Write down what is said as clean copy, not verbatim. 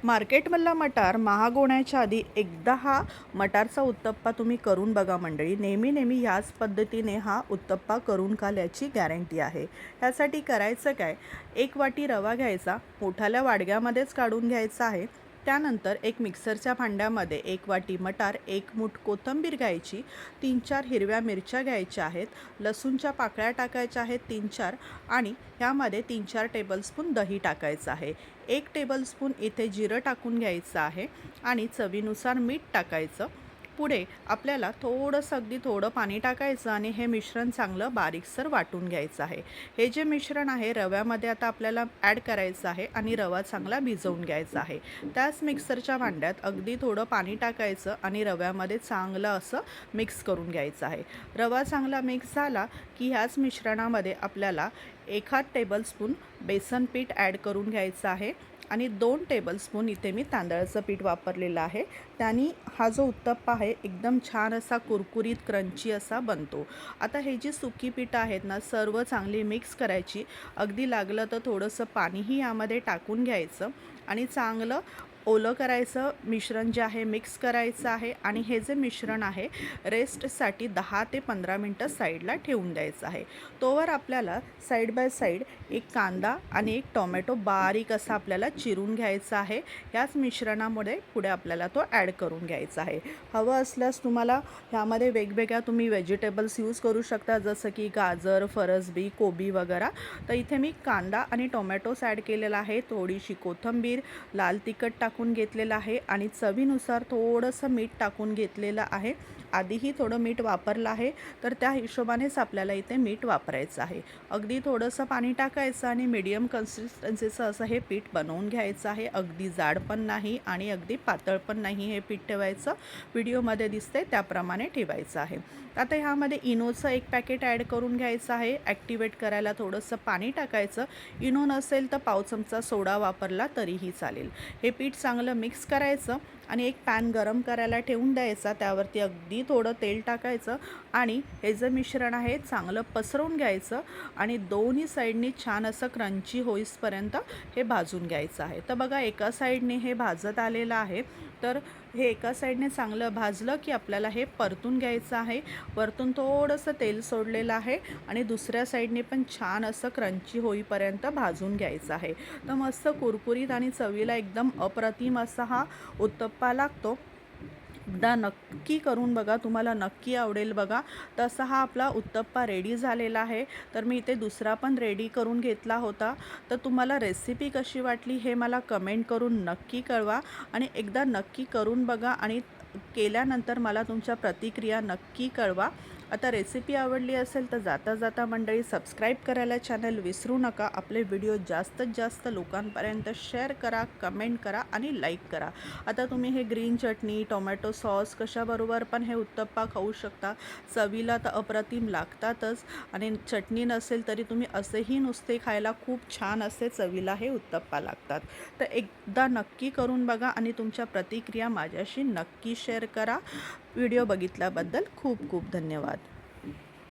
मार्केटमधला मटार महाग होण्याच्या आधी एकदा हा मटारचा उत्तप्पा तुम्ही करून बघा मंडळी. नेहमी नेहमी ह्याच पद्धतीने हा उत्तप्पा करून खाल याची गॅरंटी आहे. ह्यासाठी करायचं काय, 1 वाटी रवा घ्यायचा, मोठाल्या वाडग्यामध्येच काढून घ्यायचा आहे. त्यानंतर एक मिक्सरच्या भांड्यामध्ये 1 वाटी मटार, 1 मूठ कोथिंबीर घ्यायची, 3-4 हिरव्या मिरच्या घ्यायच्या आहेत, लसूणच्या पाकळ्या टाकायच्या आहेत 3-4 आणि ह्यामध्ये 3-4 टेबलस्पून दही टाकायचं आहे. 1 टेबलस्पून इथे जिरं टाकून घ्यायचं आहे आणि चवीनुसार मीठ टाकायचं. पुढे आपल्याला थोडंसं, अगदी थोडं पाणी टाकायचं आणि हे मिश्रण चांगलं बारीकसर वाटून घ्यायचं आहे. हे जे मिश्रण आहे रव्यामध्ये आता आपल्याला ॲड करायचं आहे आणि रवा चांगला भिजवून घ्यायचा आहे. त्याच मिक्सरच्या भांड्यात अगदी थोडं पाणी टाकायचं आणि रव्यामध्ये चांगलं असं मिक्स करून घ्यायचं आहे. रवा चांगला मिक्स झाला की ह्याच मिश्रणामध्ये आपल्याला 1/2 टेबलस्पून बेसन पीठ ॲड करून घ्यायचं आहे आणि 2 टेबलस्पून इथे मी तांदळाचं पीठ वापरलेलं आहे. त्याने हा जो उत्तप्पा आहे एकदम छान असा कुरकुरीत क्रंची असा बनतो. आता हे जी सुकी पीठं आहेत ना, सर्व चांगली मिक्स करायची. अगदी लागलं तर थोडंसं पाणीही यामध्ये टाकून घ्यायचं आणि चांगलं ओलं करायचं मिश्रण जे आहे मिक्स करायचं आहे आणि हे जे मिश्रण आहे रेस्टसाठी 10 ते 15 मिनटं साईडला ठेवून द्यायचं आहे. तोवर आपल्याला साईड बाय साईड एक कांदा आणि एक टोमॅटो बारीक असा आपल्याला चिरून घ्यायचा आहे. याच मिश्रणामध्ये पुढे आपल्याला तो ॲड करून घ्यायचा आहे. हवं असल्यास तुम्हाला ह्यामध्ये वेगवेगळ्या तुम्ही व्हेजिटेबल्स यूज करू शकता, जसं की गाजर, फरसबी, कोबी वगैरे. तर इथे मी कांदा आणि टोमॅटोस ॲड केलेला आहे, थोडीशी कोथिंबीर, लाल तिखट टाकून घेतलेलं आहे आणि चवीनुसार थोडंसं मीठ टाकून घेतलेलं आहे. आधीही थोडं मीठ वापरलं आहे, तर त्या हिशोबानेच आपल्याला इथे मीठ वापरायचं आहे. अगदी थोडंसं पाणी टाकायचं आणि मीडियम कन्सिस्टन्सीचं असं हे पीठ बनवून घ्यायचं आहे. अगदी जाड पण नाही आणि अगदी पातळ पण नाही हे पीठ ठेवायचं. व्हिडिओमध्ये दिसते त्याप्रमाणे ठेवायचं आहे. आता ह्यामध्ये इनोचं 1 पॅकेट ॲड करून घ्यायचं आहे. ॲक्टिवेट करायला थोडंसं पाणी टाकायचं. इनो नसेल तर पाव चमचा सोडा वापरला तरीही चालेल. हे पीठ चांगलं मिक्स करायचं आणि एक पॅन गरम करायला ठेवून द्यायचा. त्यावरती अगदी थोडं तेल टाकायचं आणि हे जे मिश्रण आहे चांगलं पसरवून घ्यायचं आणि दोन्ही साईडनी छान असं क्रंची होईपर्यंत हे भाजून घ्यायचं आहे. तर बघा एका साईडने हे भाजत आलेलं आहे. तर हे एका साईडने चांगलं भाजलं की आपल्याला हे परतून घ्यायचं आहे. वरतून थोडंसं तेल सोडलेलं आहे आणि दुसऱ्या साईडने पण छान असं क्रंची होईपर्यंत भाजून घ्यायचं आहे. तर मस्त कुरकुरीत आणि चवीला एकदम अप्रतिम असा हा उत्तप्पा लागतो. एकदा नक्की करून बघा, तुम्हाला नक्की आवडेल बघा. तसा हा आपला उत्तप्पा रेडी झालेला आहे. तर मी इथे दुसरा पण रेडी करून घेतला होता. तर तुम्हाला रेसिपी कशी वाटली हे मला कमेंट करून नक्की कळवा आणि एकदा नक्की करून बघा आणि केल्यानंतर मला तुमच्या प्रतिक्रिया नक्की कळवा. आता रेसिपी आवडली असेल तर जाता जाता मंडळी सबस्क्राईब करायला चॅनल विसरू नका. आपले व्हिडिओ जास्तीत जास्त लोकांपर्यंत शेअर करा, कमेंट करा आणि लाईक करा. आता तुम्ही हे ग्रीन चटणी, टोमॅटो सॉस कशाबरोबर पण हे उत्तप्पा खाऊ शकता. चवीला तर अप्रतिम लागतातच आणि चटणी नसेल तरी तुम्ही असेही नुसते खायला खूप छान असे चवीला हे उत्तप्पा लागतात. तर एकदा नक्की करून बघा आणि तुमच्या प्रतिक्रिया माझ्याशी नक्की शेअर करा. व्हिडिओ बघितल्याबद्दल खूप खूप धन्यवाद.